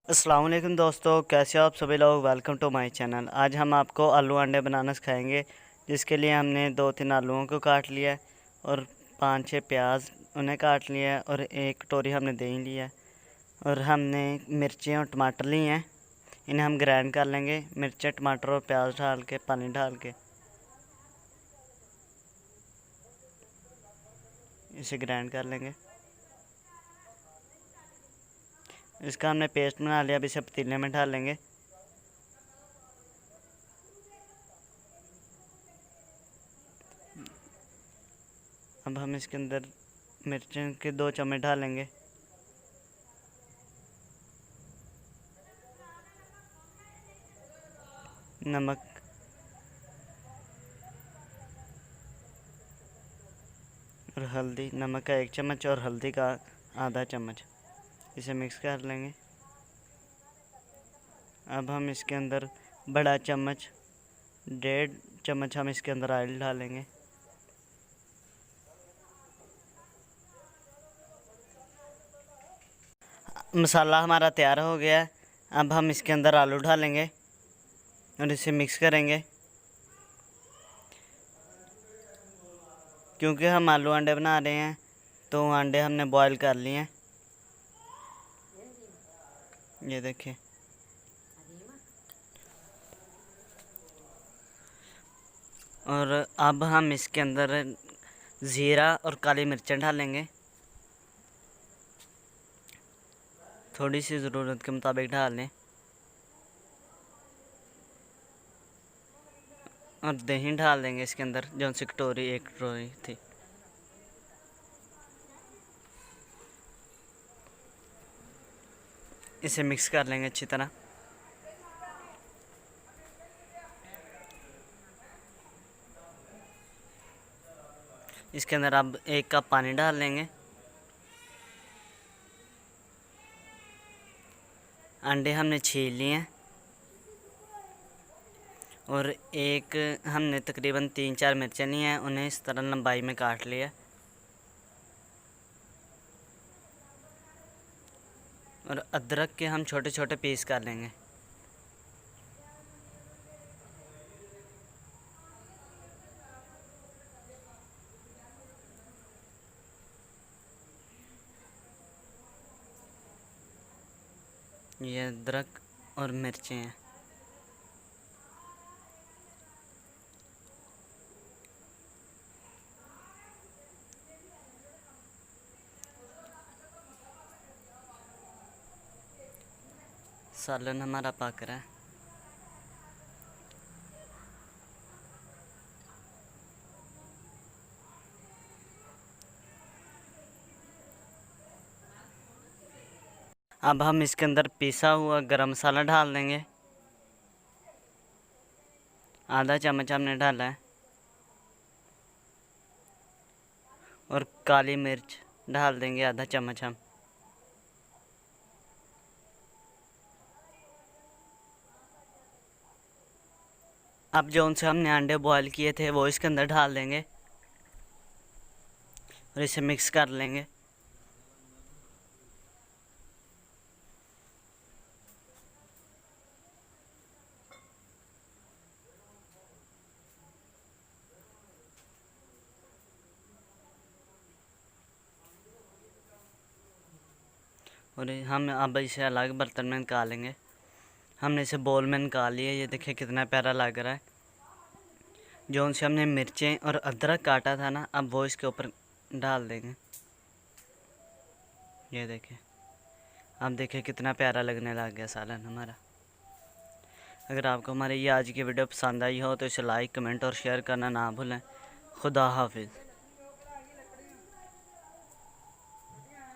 अस्सलाम वालेकुम दोस्तों, कैसे हो आप सभी लोग। Welcome to my channel. आज हम आपको आलू अंडे बनाना सिखाएंगे, जिसके लिए हमने 2-3 आलूओं को काट लिया है और 5-6 प्याज उन्हें काट लिया है और एक कटोरी हमने दही लिया है और हमने मिर्चें और टमाटर लिए हैं। इन्हें हम ग्राइंड कर लेंगे, मिर्चें टमाटर और प्याज डाल के, पानी डाल के इसे ग्राइंड कर लेंगे। इसका हमने पेस्ट बना लिया। अब इसे पतीले में डाल लेंगे। अब हम इसके अंदर मिर्चों के 2 चम्मच डालेंगे। नमक, और हल्दी। नमक का 1 चम्मच और हल्दी का आधा चम्मच। इसे मिक्स कर लेंगे। अब हम इसके अंदर बड़ा चम्मच, 1.5 चम्मच हम इसके अंदर ऑयल डालेंगे। मसाला हमारा तैयार हो गया है। अब हम इसके अंदर आलू डालेंगे और इसे मिक्स करेंगे। क्योंकि हम आलू अंडे बना रहे हैं तो अंडे हमने बॉईल कर लिए हैं। ये देखिए। और अब हम इसके अंदर ज़ीरा और काली मिर्चें डालेंगे। थोड़ी सी ज़रूरत के मुताबिक डाल लें। और दही डाल देंगे इसके अंदर, जो सी कटोरी 1 कटोरी थी। इसे मिक्स कर लेंगे अच्छी तरह। इसके अंदर अब 1 कप पानी डाल लेंगे। अंडे हमने छील लिए हैं और एक हमने तकरीबन 3-4 मिर्चें ली हैं, उन्हें इस तरह लंबाई में काट लिया। और अदरक के हम छोटे छोटे पीस कर लेंगे। ये अदरक और मिर्चें हैं। सालन हमारा पक रहा है। अब हम इसके अंदर पिसा हुआ गरम मसाला डाल देंगे। आधा चम्मच हमने डाला है। और काली मिर्च डाल देंगे आधा चम्मच हम। अब जो उनसे हमने अंडे बॉईल किए थे वो इसके अंदर डाल देंगे और इसे मिक्स कर लेंगे। और हम अब इसे अलग बर्तन में निकालेंगे। हमने इसे बोल में निकाल लिया। ये देखिए कितना प्यारा लग रहा है। जो उनसे हमने मिर्चें और अदरक काटा था ना, अब वो इसके ऊपर डाल देंगे। ये देखिए, अब देखिए कितना प्यारा लगने लग गया सालन हमारा। अगर आपको हमारी ये आज की वीडियो पसंद आई हो तो इसे लाइक, कमेंट और शेयर करना ना भूलें। खुदा हाफिज़।